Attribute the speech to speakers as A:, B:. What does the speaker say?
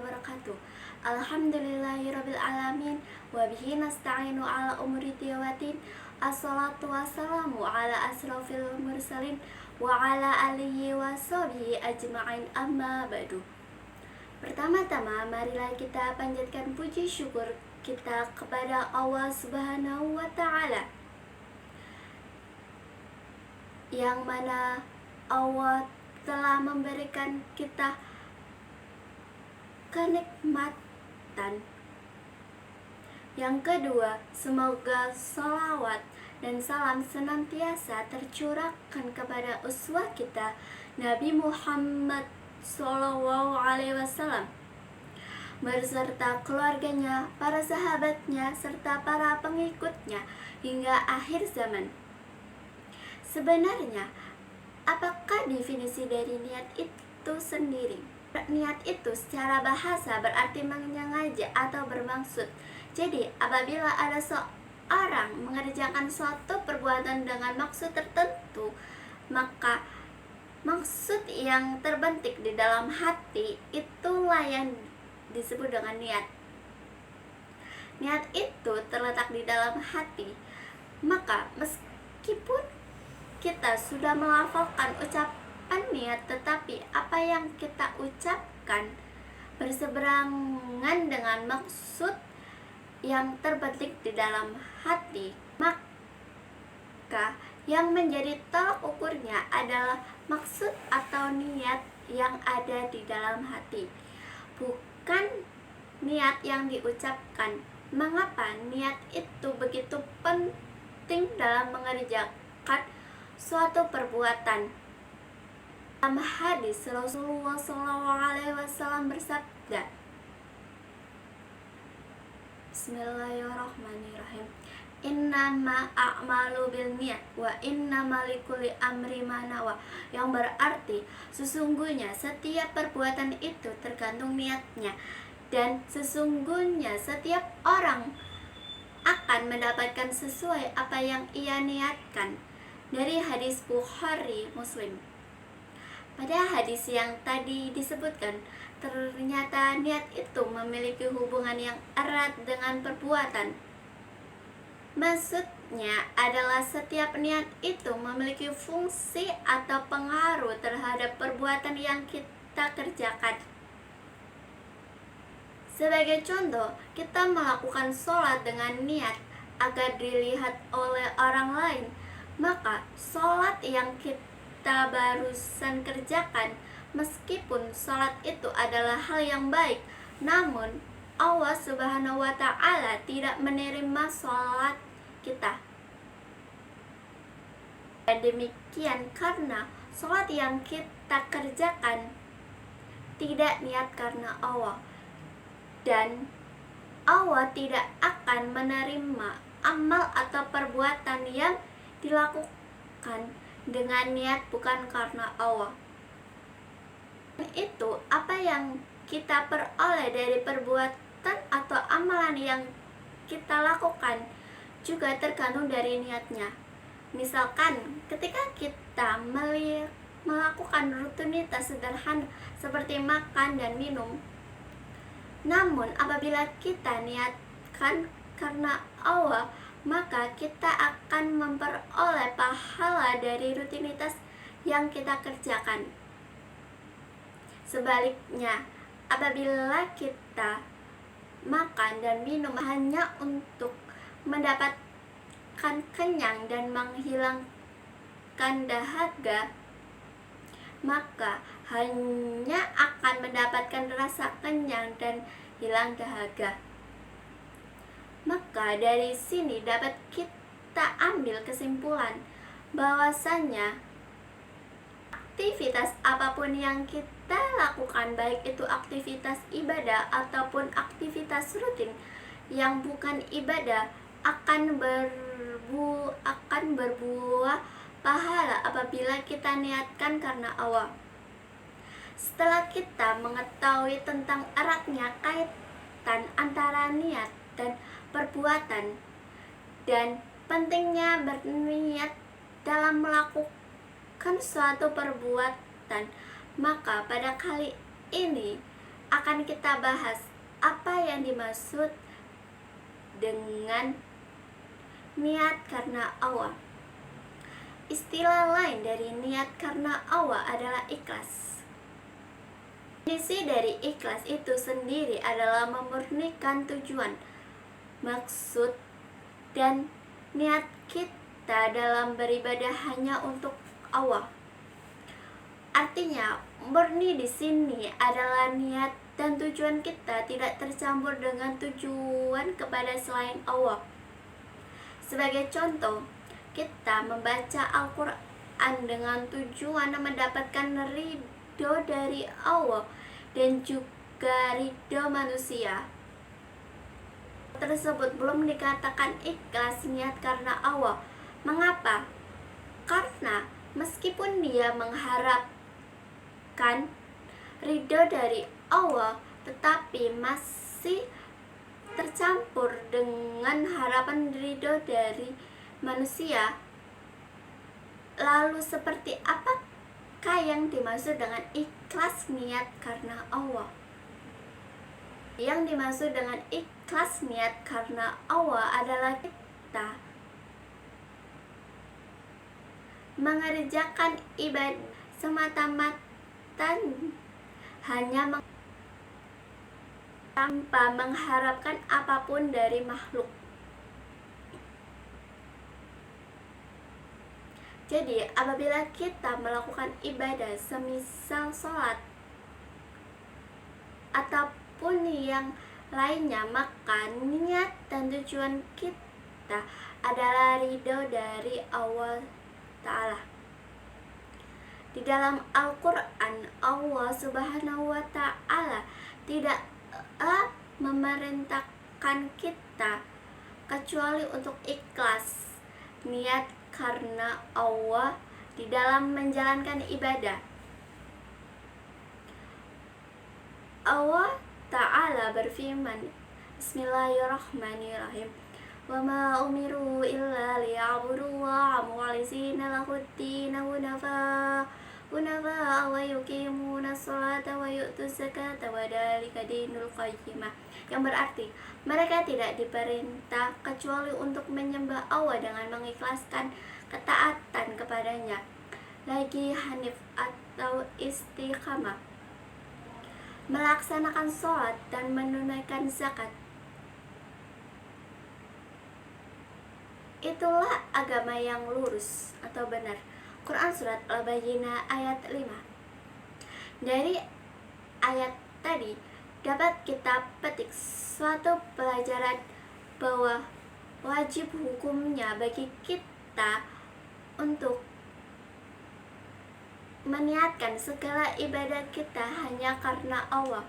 A: wabarakatuh. Alhamdulillahirabbil alamin wa bihi nasta'inu ala umuri tiyawatin. Assalatu wassalamu ala asrofil mursalin wa ala alihi wa sahbihi ajma'in, amma ba'du. Pertama-tama marilah kita panjatkan puji syukur kita kepada Allah Subhanahu wa Ta'ala, yang mana Allah telah memberikan kita kenikmatan. Yang kedua, semoga sholawat dan salam senantiasa tercurahkan kepada uswah kita, Nabi Muhammad SAW, berserta keluarganya, para sahabatnya, serta para pengikutnya hingga akhir zaman. Sebenarnya, apakah definisi dari niat itu sendiri? Niat itu secara bahasa berarti menyengaja atau bermaksud. Jadi, apabila ada seorang mengerjakan suatu perbuatan dengan maksud tertentu, maka maksud yang terbentik di dalam hati itulah yang disebut dengan niat. Niat itu terletak di dalam hati. Maka meskipun kita sudah melafalkan ucapan niat, tetapi apa yang kita ucapkan berseberangan dengan maksud yang terbetik di dalam hati, maka yang menjadi tolak ukurnya adalah maksud atau niat yang ada di dalam hati, bukan niat yang diucapkan. Mengapa niat itu begitu penting dalam mengerjakan suatu perbuatan? Dalam hadis Rasulullah SAW bersabda, Bismillahirrahmanirrahim, Innama a'malu binniyat wa innama likulli amri ma nawa, yang berarti sesungguhnya setiap perbuatan itu tergantung niatnya, dan sesungguhnya setiap orang akan mendapatkan sesuai apa yang ia niatkan. Dari hadis Bukhari Muslim. Pada hadis yang tadi disebutkan, ternyata niat itu memiliki hubungan yang erat dengan perbuatan. Maksudnya adalah setiap niat itu memiliki fungsi atau pengaruh terhadap perbuatan yang kita kerjakan. Sebagai contoh, kita melakukan sholat dengan niat agar dilihat oleh orang lain, maka sholat yang kita barusan kerjakan, meskipun sholat itu adalah hal yang baik, namun Allah Subhanahu wa Ta'ala tidak menerima sholat kita. Dan demikian karena sholat yang kita kerjakan tidak niat karena Allah, dan Allah tidak akan menerima amal atau perbuatan yang dilakukan dengan niat bukan karena Allah. Itu apa yang kita peroleh dari perbuatan atau amalan yang kita lakukan juga tergantung dari niatnya. Misalkan ketika kita melakukan rutinitas sederhana seperti makan dan minum, namun apabila kita niatkan karena Allah, maka kita akan memperoleh pahala dari rutinitas yang kita kerjakan. Sebaliknya, apabila kita makan dan minum hanya untuk mendapatkan kenyang dan menghilangkan dahaga, maka hanya akan mendapatkan rasa kenyang dan hilang dahaga. Maka dari sini dapat kita ambil kesimpulan bahwasanya aktivitas apapun yang kita lakukan, baik itu aktivitas ibadah ataupun aktivitas rutin yang bukan ibadah, akan berbuah pahala apabila kita niatkan karena Allah. Setelah kita mengetahui tentang eratnya kaitan antara niat dan perbuatan dan pentingnya berniat dalam melakukan suatu perbuatan, maka pada kali ini akan kita bahas apa yang dimaksud dengan niat karena Allah. Istilah lain dari niat karena Allah adalah ikhlas. Definisi dari ikhlas itu sendiri adalah memurnikan tujuan, maksud, dan niat kita dalam beribadah hanya untuk Allah. Artinya, murni di sini adalah niat dan tujuan kita tidak tercampur dengan tujuan kepada selain Allah. Sebagai contoh, kita membaca Al-Quran dengan tujuan mendapatkan ridho dari Allah dan juga ridho manusia. Tersebut belum dikatakan ikhlas niat karena Allah. Mengapa? Karena meskipun dia mengharapkan ridho dari Allah, tetapi masih tercampur dengan harapan ridho dari manusia. Lalu seperti apakah yang dimaksud dengan ikhlas niat karena Allah? Yang dimaksud dengan ikhlas niat karena Allah adalah kita mengerjakan ibadah semata-mata hanya tanpa mengharapkan apapun dari makhluk. Jadi, apabila kita melakukan ibadah semisal sholat ataupun yang lainnya, maka niat dan tujuan kita adalah ridho dari Allah Ta'ala. Di dalam Al-Quran, Allah Subhanahu wa Ta'ala tidak memerintahkan kita kecuali untuk ikhlas niat karena Allah di dalam menjalankan ibadah. Allah Ta'ala berfirman, Bismillahirrahmanirrahim, wa ma umiru illa liya'budullaha mukhlisina lahud-din hunafa wa yuqimuna sholata wa yu'tuz zakata wa dzalika dinul qayyimah. Yang berarti mereka tidak diperintah kecuali untuk menyembah Allah dengan mengikhlaskan ketaatan kepadanya, lagi hanif atau istiqamah, melaksanakan sholat dan menunaikan zakat. Itulah agama yang lurus atau benar. Quran Surat Al-Bayyinah ayat 5. Dari ayat tadi dapat kita petik suatu pelajaran bahwa wajib hukumnya bagi kita untuk meniatkan segala ibadah kita hanya karena Allah.